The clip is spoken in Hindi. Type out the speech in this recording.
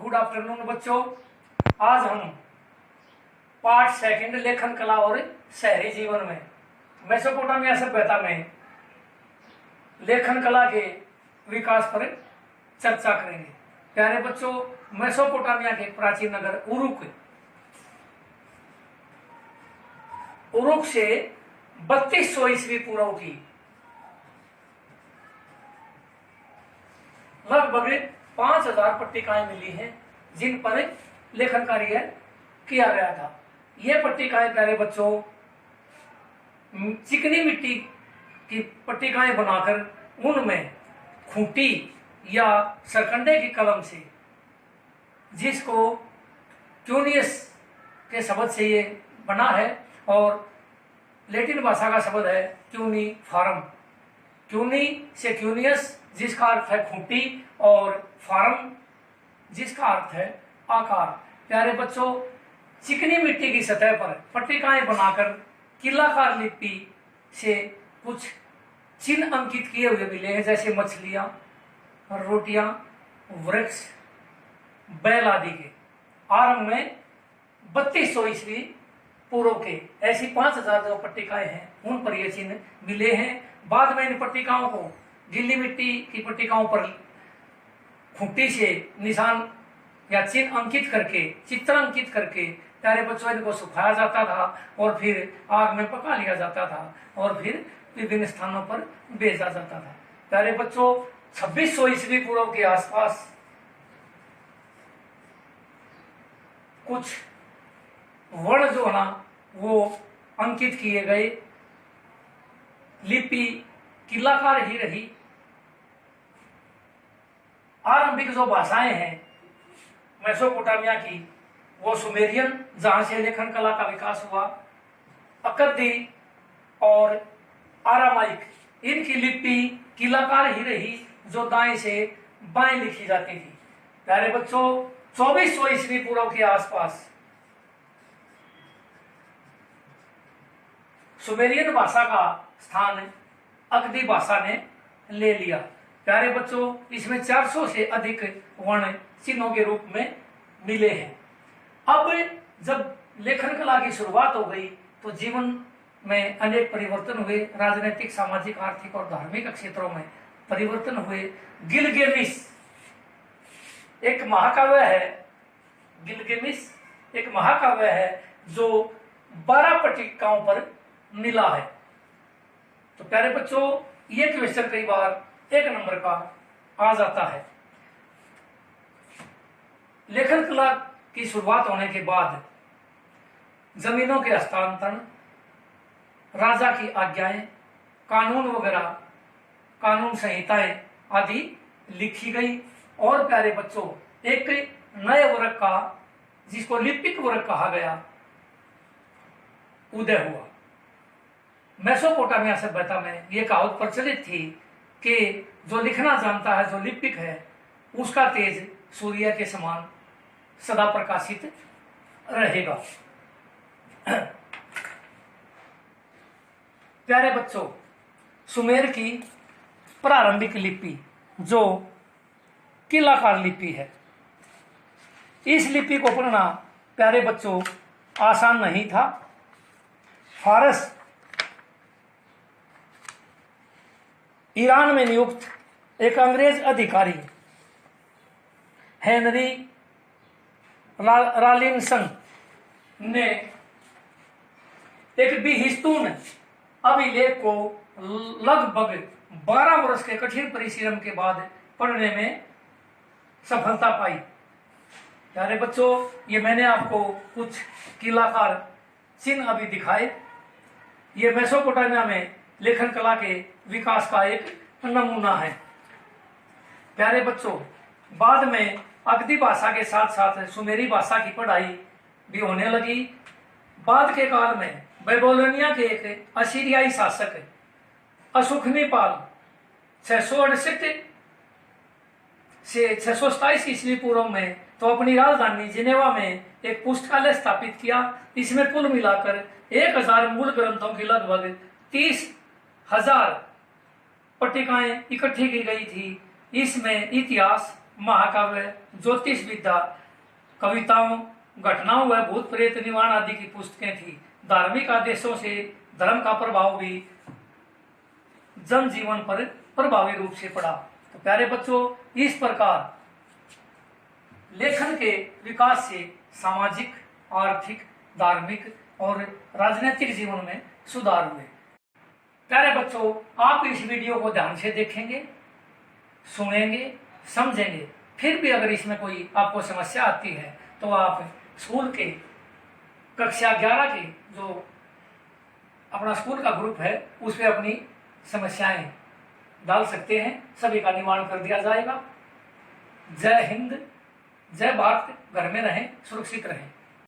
गुड आफ्टरनून बच्चों। आज हम पार्ट सेकंड लेखन कला और शहरी जीवन में मेसोपोटामिया सभ्यता में लेखन कला के विकास पर चर्चा करेंगे। प्यारे बच्चों, मेसोपोटामिया के प्राचीन नगर उरुक से 3200 ईस्वी पूर्व की लगभग 5000 पट्टिकाएं मिली हैं जिन पर लेखन कार्य किया गया था। ये पट्टिकाएं प्यारे बच्चों चिकनी मिट्टी की पट्टिकाएं बनाकर उनमें खूंटी या सरकंडे की कलम से, जिसको क्यूनियस के शब्द से ये बना है और लैटिन भाषा का शब्द है क्यूनीफॉर्म। क्यूनी से क्यूनियस जिसका अर्थ है खूंटी और फॉर्म जिसका अर्थ है आकार। प्यारे बच्चों, चिकनी मिट्टी की सतह पर पट्टिकाएं बनाकर किलाकार लिपि से कुछ चिन्ह अंकित किए हुए मिले हैं, जैसे मछलियां, रोटियां, वृक्ष, बैल आदि के। आरंभ में 3200 ईस्वी पूर्व के ऐसी 5000 जो पट्टिकाएं हैं उन पर ये चिन्ह मिले हैं। बाद में इन पट्टिकाओं को गीली मिट्टी की पट्टिकाओं पर खूंटी से निशान या चिन्ह अंकित करके, चित्र अंकित करके प्यारे बच्चों इनको सुखाया जाता था और फिर आग में पका लिया जाता था और फिर विभिन्न स्थानों पर भेजा जाता था। प्यारे बच्चों, 2600 ईस्वी पूर्व के आसपास कुछ वर्ण जो है ना वो अंकित किए गए। लिपि किलाकार ही रही। आरंभिक जो भाषाएं हैं मेसोपोटामिया की वो सुमेरियन, जहां से लेखन कला का विकास हुआ, अकद्दी और आरामाइक, इनकी लिपि किलाकार ही रही जो दाएं से बाएं लिखी जाती थी। प्यारे बच्चों, 2400 ईस्वी पूर्व के आसपास सुमेरियन भाषा का स्थान अकदी भाषा ने ले लिया। प्यारे बच्चों, इसमें 400 से अधिक वर्ण चिन्हों के रूप में मिले हैं। अब जब लेखन कला की शुरुआत हो गई तो जीवन में अनेक परिवर्तन हुए। राजनीतिक, सामाजिक, आर्थिक और धार्मिक क्षेत्रों में परिवर्तन हुए। गिलगेमिस एक महाकाव्य है। गिलगेमिस एक महाकाव्य है जो 12 पट्टिकाओं पर मिला है। तो प्यारे बच्चों, ये क्वेश्चन कई बार 1 नंबर का आ जाता है। लेखन कला की शुरुआत होने के बाद जमीनों के हस्तांतरण, राजा की आज्ञाएं, कानून वगैरह, कानून संहिताएं आदि लिखी गई और प्यारे बच्चों एक नए वर्ग का, जिसको लिपिक वर्ग कहा गया, उदय हुआ। मेसोपोटामिया सभ्यता में यह कहावत प्रचलित थी कि जो लिखना जानता है, जो लिपिक है, उसका तेज सूर्य के समान सदा प्रकाशित रहेगा। प्यारे बच्चों, सुमेर की प्रारंभिक लिपि जो किलाकार लिपि है, इस लिपि को पढ़ना प्यारे बच्चों आसान नहीं था। फारस ईरान में नियुक्त एक अंग्रेज अधिकारी हेनरी रालिंसन ने एक बिहिस्तून अभिलेख को लगभग 12 वर्ष के कठिन परिश्रम के बाद पढ़ने में सफलता पाई। प्यारे बच्चों, ये मैंने आपको कुछ किलाकार चिन्ह अभी दिखाए। ये मेसोपोटामिया में लेखन कला के विकास का एक नमूना है। प्यारे बच्चों, बाद में अकदी भाषा के साथ साथ सुमेरी भाषा की पढ़ाई भी होने लगी। बाद के काल में बेबीलोनिया के एक असीरियाई शासक अशुकनिपाल 668 से 627 ईस्वी पूर्व में तो अपनी राजधानी जिनेवा में एक पुस्तकालय स्थापित किया। इसमें कुल मिलाकर 1000 मूल ग्रंथों की लगभग 30,000 पट्टिकाएं इकट्ठी की गई थी। इसमें इतिहास, महाकाव्य, ज्योतिष विद्या, कविताओं, घटनाओं व भूत प्रेत निवारण आदि की पुस्तकें थी। धार्मिक आदेशों से धर्म का प्रभाव भी जनजीवन पर प्रभावी रूप से पड़ा। तो प्यारे बच्चों, इस प्रकार लेखन के विकास से सामाजिक, आर्थिक, धार्मिक और राजनीतिक जीवन में सुधार हुए। प्यारे बच्चों, आप इस वीडियो को ध्यान से देखेंगे, सुनेंगे, समझेंगे। फिर भी अगर इसमें कोई आपको समस्या आती है तो आप स्कूल के कक्षा 11 के जो अपना स्कूल का ग्रुप है उस पर अपनी समस्याएं डाल सकते हैं। सभी का निवारण कर दिया जाएगा। जय हिंद, जय भारत। घर में रहें, सुरक्षित रहें।